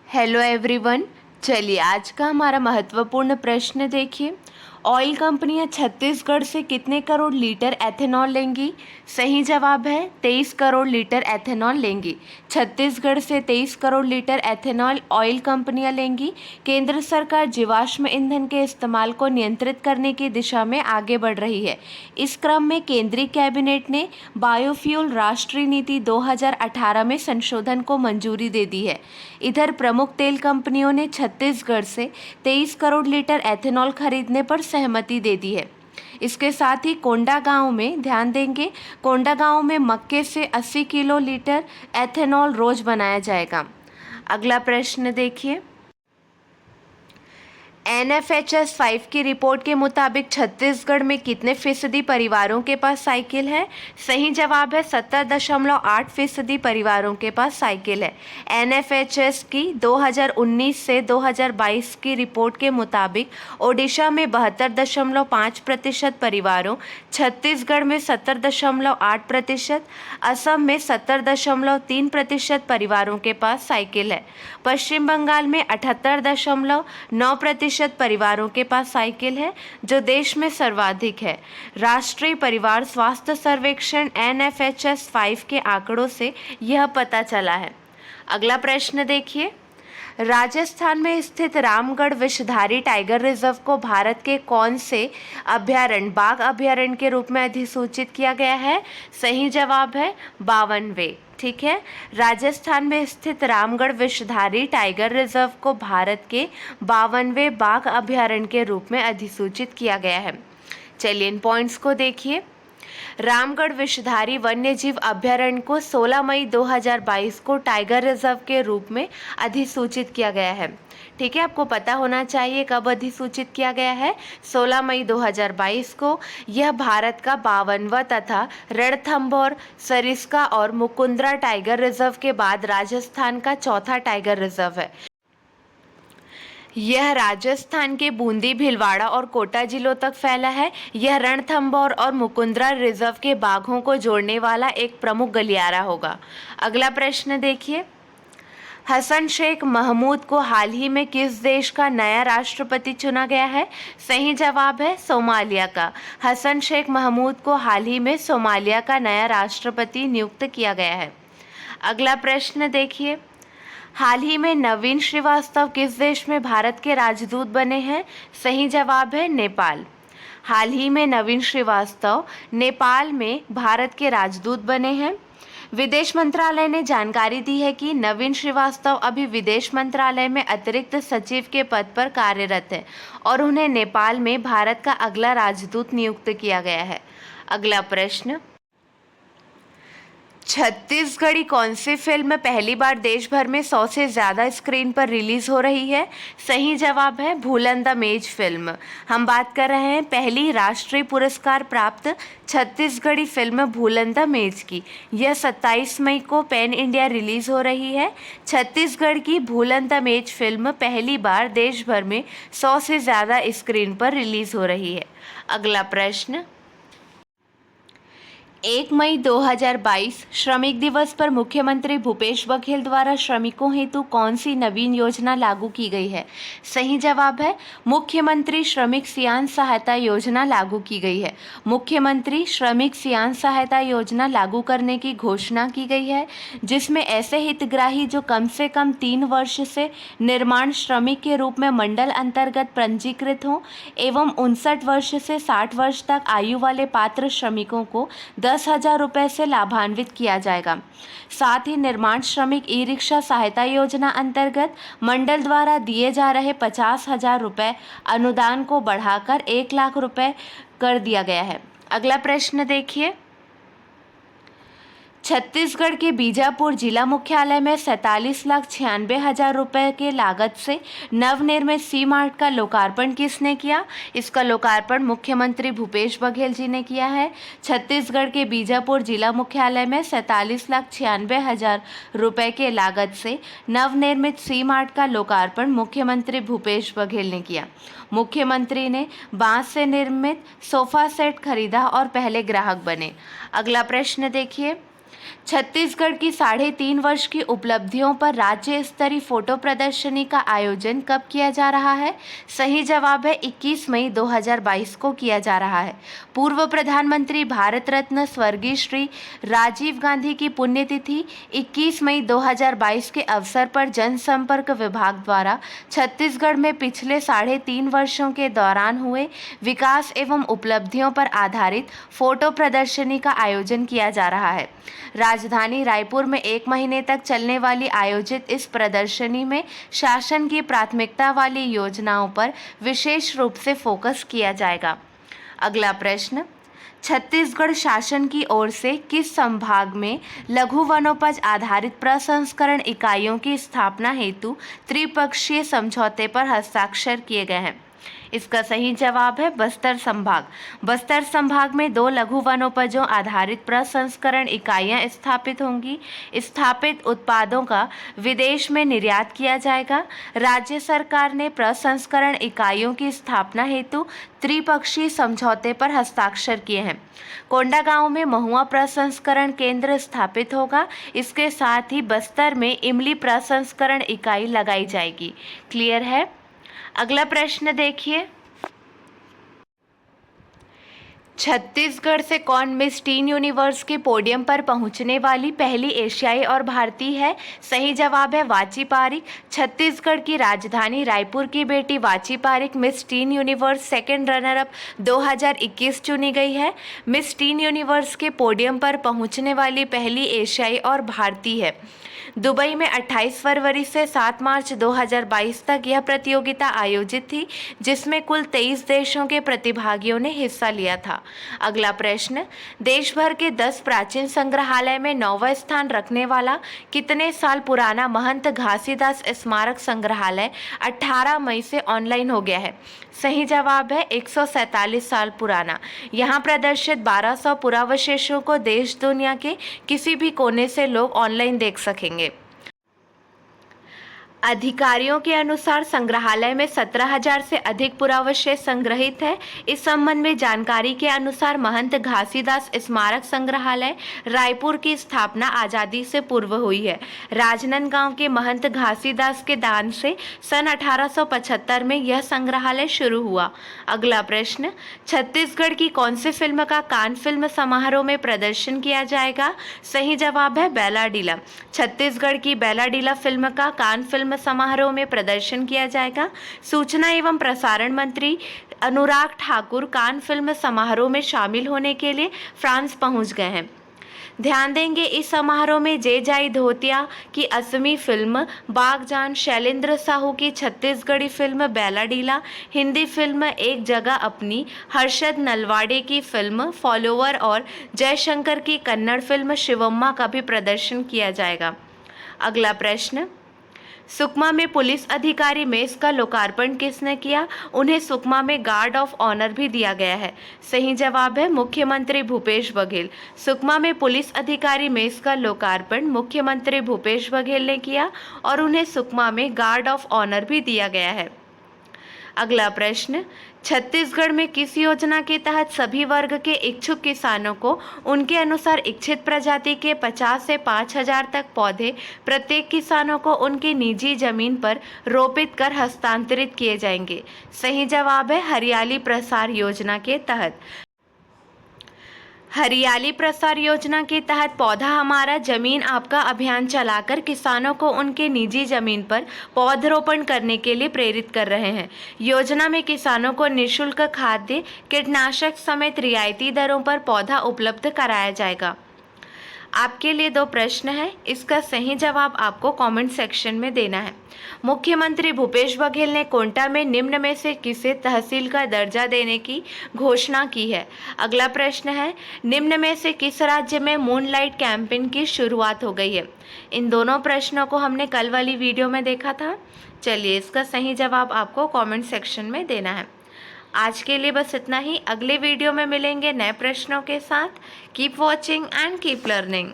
Hello everyone. चलिए आज का हमारा महत्वपूर्ण प्रश्न देखिए। ऑयल कंपनियां छत्तीसगढ़ से कितने करोड़ लीटर एथेनॉल लेंगी? सही जवाब है 23 करोड़ लीटर एथेनॉल लेंगी। छत्तीसगढ़ से 23 करोड़ लीटर एथेनॉल ऑयल कंपनियां लेंगी। केंद्र सरकार जीवाश्म ईंधन के इस्तेमाल को नियंत्रित करने की दिशा में आगे बढ़ रही है। इस क्रम में केंद्रीय कैबिनेट ने बायोफ्यूल राष्ट्रीय नीति 2018 में संशोधन को मंजूरी दे दी है। इधर प्रमुख तेल कंपनियों ने छत्तीसगढ़ से 23 करोड़ लीटर एथेनॉल खरीदने पर सहमति दे दी है। इसके साथ ही कोंडागांव में ध्यान देंगे, कोंडागांव में मक्के से 80 किलो लीटर एथेनॉल रोज बनाया जाएगा। अगला प्रश्न देखिए। NFHS 5 की रिपोर्ट के मुताबिक छत्तीसगढ़ में कितने फीसदी परिवारों के पास साइकिल है? सही जवाब है 70.8% परिवारों के पास साइकिल है। NFHS की 2019 से 2022 की रिपोर्ट के मुताबिक ओडिशा में 72.5% परिवारों, छत्तीसगढ़ में 70.8%, असम में 70.3% परिवारों के पास साइकिल है। पश्चिम बंगाल में 78.9% परिवारों के पास साइकिल है, जो देश में सर्वाधिक है। राष्ट्रीय परिवार स्वास्थ्य सर्वेक्षण NFHS 5 के आंकड़ों से यह पता चला है। अगला प्रश्न देखिए। राजस्थान में स्थित रामगढ़ विषधारी टाइगर रिजर्व को भारत के कौन से बाघ अभयारण्य के रूप में अधिसूचित किया गया है? सही जवाब है 52वें। ठीक है, राजस्थान में स्थित रामगढ़ विषधारी टाइगर रिजर्व को भारत के 52वें बाघ अभयारण्य के रूप में अधिसूचित किया गया है। चलिए इन पॉइंट्स को देखिए। रामगढ़ विषधारी वन्यजीव अभयारण्य को 16 मई 2022 को टाइगर रिजर्व के रूप में अधिसूचित किया गया है। ठीक है, आपको पता होना चाहिए कब अधिसूचित किया गया है, 16 मई 2022 को। यह भारत का 52वां तथा रणथंभौर, सरिस्का और मुकुंदरा टाइगर रिजर्व के बाद राजस्थान का चौथा टाइगर रिजर्व है। यह राजस्थान के बूंदी, भीलवाड़ा और कोटा जिलों तक फैला है। यह रणथंभौर और मुकुंदरा रिजर्व के बाघों को जोड़ने वाला एक प्रमुख गलियारा होगा। अगला प्रश्न देखिए। हसन शेख महमूद को हाल ही में किस देश का नया राष्ट्रपति चुना गया है? सही जवाब है सोमालिया का। हसन शेख महमूद को हाल ही में सोमालिया का नया राष्ट्रपति नियुक्त किया गया है। अगला प्रश्न देखिए। हाल ही में नवीन श्रीवास्तव किस देश में भारत के राजदूत बने हैं? सही जवाब है नेपाल। हाल ही में नवीन श्रीवास्तव नेपाल में भारत के राजदूत बने हैं। विदेश मंत्रालय ने जानकारी दी है कि नवीन श्रीवास्तव अभी विदेश मंत्रालय में अतिरिक्त सचिव के पद पर कार्यरत है और उन्हें नेपाल में भारत का अगला राजदूत नियुक्त किया गया है। अगला प्रश्न। छत्तीसगढ़ी कौन सी फिल्म पहली बार देश भर में 100 से ज़्यादा स्क्रीन पर रिलीज़ हो रही है? सही जवाब है भूलन द मेज फिल्म। हम बात कर रहे हैं पहली राष्ट्रीय पुरस्कार प्राप्त छत्तीसगढ़ी फिल्म भूलन द मेज की। यह 27 मई को पैन इंडिया रिलीज़ हो रही है। छत्तीसगढ़ की भूलन द मेज फिल्म पहली बार देश भर में 100 से ज़्यादा स्क्रीन पर रिलीज़ हो रही है। अगला प्रश्न। 1 मई 2022 श्रमिक दिवस पर मुख्यमंत्री भूपेश बघेल द्वारा श्रमिकों हेतु कौन सी नवीन योजना लागू की गई है? सही जवाब है मुख्यमंत्री श्रमिक सियान सहायता योजना लागू की गई है। मुख्यमंत्री श्रमिक सियान सहायता योजना लागू करने की घोषणा की गई है, जिसमें ऐसे हितग्राही जो कम से कम 3 वर्ष से निर्माण श्रमिक के रूप में मंडल अंतर्गत पंजीकृत हों एवं 59 वर्ष से 60 वर्ष तक आयु वाले पात्र श्रमिकों को 10,000 रुपये से लाभान्वित किया जाएगा। साथ ही निर्माण श्रमिक ई रिक्शा सहायता योजना अंतर्गत मंडल द्वारा दिए जा रहे 50,000 रुपये अनुदान को बढ़ाकर 1 लाख रुपये कर दिया गया है। अगला प्रश्न देखिए। छत्तीसगढ़ के बीजापुर जिला मुख्यालय में 47,96,000 रुपये के लागत से नवनिर्मित सी मार्ट का लोकार्पण किसने किया? इसका लोकार्पण मुख्यमंत्री भूपेश बघेल जी ने किया है। छत्तीसगढ़ के बीजापुर जिला मुख्यालय में 47,96,000 रुपये के लागत से नवनिर्मित सी मार्ट का लोकार्पण मुख्यमंत्री भूपेश बघेल ने किया। मुख्यमंत्री ने बांस से निर्मित सोफा सेट खरीदा और पहले ग्राहक बने। अगला प्रश्न देखिए। छत्तीसगढ़ की 3.5 वर्ष की उपलब्धियों पर राज्य स्तरीय फोटो प्रदर्शनी का आयोजन कब किया जा रहा है? सही जवाब है 21 मई 2022 को किया जा रहा है। पूर्व प्रधानमंत्री भारत रत्न स्वर्गीय श्री राजीव गांधी की पुण्यतिथि 21 मई 2022 के अवसर पर जनसंपर्क विभाग द्वारा छत्तीसगढ़ में पिछले 3.5 वर्षों के दौरान हुए विकास एवं उपलब्धियों पर आधारित फोटो प्रदर्शनी का आयोजन किया जा रहा है। राजधानी रायपुर में 1 महीने तक चलने वाली आयोजित इस प्रदर्शनी में शासन की प्राथमिकता वाली योजनाओं पर विशेष रूप से फोकस किया जाएगा। अगला प्रश्न, छत्तीसगढ़ शासन की ओर से किस संभाग में लघु वनोपज आधारित प्रसंस्करण इकाइयों की स्थापना हेतु त्रिपक्षीय समझौते पर हस्ताक्षर किए गए हैं? इसका सही जवाब है बस्तर संभाग। बस्तर संभाग में 2 लघु वनोपजों आधारित प्रसंस्करण इकाइयां स्थापित होंगी। स्थापित उत्पादों का विदेश में निर्यात किया जाएगा। राज्य सरकार ने प्रसंस्करण इकाइयों की स्थापना हेतु त्रिपक्षीय समझौते पर हस्ताक्षर किए हैं। कोंडागांव में महुआ प्रसंस्करण केंद्र स्थापित होगा। इसके साथ ही बस्तर में इमली प्रसंस्करण इकाई लगाई जाएगी। क्लियर है? अगला प्रश्न देखिए, छत्तीसगढ़ से कौन मिस टीन यूनिवर्स के पोडियम पर पहुंचने वाली पहली एशियाई और भारतीय है? सही जवाब है वाची पारिक। छत्तीसगढ़ की राजधानी रायपुर की बेटी Vachi Pareek miss teen universe second runner up 2021 चुनी गई है। मिस टीन यूनिवर्स के पोडियम पर पहुंचने वाली पहली एशियाई और भारतीय है। दुबई में 28 फरवरी से 7 मार्च 2022 तक यह प्रतियोगिता आयोजित थी, जिसमें कुल 23 देशों के प्रतिभागियों ने हिस्सा लिया था। अगला प्रश्न, देश भर के 10 प्राचीन संग्रहालय में 9वां स्थान रखने वाला कितने साल पुराना महंत घासीदास स्मारक संग्रहालय 18 मई से ऑनलाइन हो गया है? सही जवाब है 147 साल पुराना। यहाँ प्रदर्शित 1200 पुरावशेषों को देश दुनिया के किसी भी कोने से लोग ऑनलाइन देख सकेंगे। अधिकारियों के अनुसार संग्रहालय में 17,000 से अधिक पुरावशेष संग्रहित है। इस संबंध में जानकारी के अनुसार महंत घासीदास स्मारक संग्रहालय रायपुर की स्थापना आज़ादी से पूर्व हुई है। राजनांदगांव के महंत घासीदास के दान से सन 1875 में यह संग्रहालय शुरू हुआ। अगला प्रश्न, छत्तीसगढ़ की कौन सी फिल्म का कान फिल्म समारोह में प्रदर्शन किया जाएगा? सही जवाब है बैलाडीला। छत्तीसगढ़ की बैलाडीला फिल्म का कान फिल्म समारोह में प्रदर्शन किया जाएगा। सूचना एवं प्रसारण मंत्री अनुराग ठाकुर कान फिल्म समारोह में शामिल होने के लिए फ्रांस पहुंच गए हैं। ध्यान देंगे, इस समारोह में जेजाई धोतिया की असमी फिल्म बागजान, शैलेंद्र साहू की छत्तीसगढ़ी फिल्म बैलाडीला, हिंदी फिल्म एक जगह अपनी, हर्षद नलवाड़े की फिल्म फॉलोवर और जयशंकर की कन्नड़ फिल्म शिवम्मा का भी प्रदर्शन किया जाएगा। अगला प्रश्न, सुकमा में पुलिस अधिकारी मेस का लोकार्पण किसने किया? उन्हें सुकमा में गार्ड ऑफ ऑनर भी दिया गया है। सही जवाब है मुख्यमंत्री भूपेश बघेल। सुकमा में पुलिस अधिकारी मेस का लोकार्पण मुख्यमंत्री भूपेश बघेल ने किया और उन्हें सुकमा में गार्ड ऑफ ऑनर भी दिया गया है। अगला प्रश्न, छत्तीसगढ़ में किस योजना के तहत सभी वर्ग के इच्छुक किसानों को उनके अनुसार इच्छित प्रजाति के 50 से 5,000 तक पौधे प्रत्येक किसानों को उनकी निजी जमीन पर रोपित कर हस्तांतरित किए जाएंगे? सही जवाब है हरियाली प्रसार योजना के तहत। हरियाली प्रसार योजना के तहत पौधा हमारा जमीन आपका अभियान चलाकर किसानों को उनके निजी जमीन पर पौधरोपण करने के लिए प्रेरित कर रहे हैं। योजना में किसानों को निःशुल्क खाद्य, कीटनाशक समेत रियायती दरों पर पौधा उपलब्ध कराया जाएगा। आपके लिए 2 प्रश्न हैं, इसका सही जवाब आपको कमेंट सेक्शन में देना है। मुख्यमंत्री भूपेश बघेल ने कोंटा में निम्न में से किसे तहसील का दर्जा देने की घोषणा की है? अगला प्रश्न है, निम्न में से किस राज्य में मूनलाइट कैंपेन की शुरुआत हो गई है? इन दोनों प्रश्नों को हमने कल वाली वीडियो में देखा था। चलिए, इसका सही जवाब आपको कमेंट सेक्शन में देना है। आज के लिए बस इतना ही। अगले वीडियो में मिलेंगे नए प्रश्नों के साथ। Keep watching and keep learning.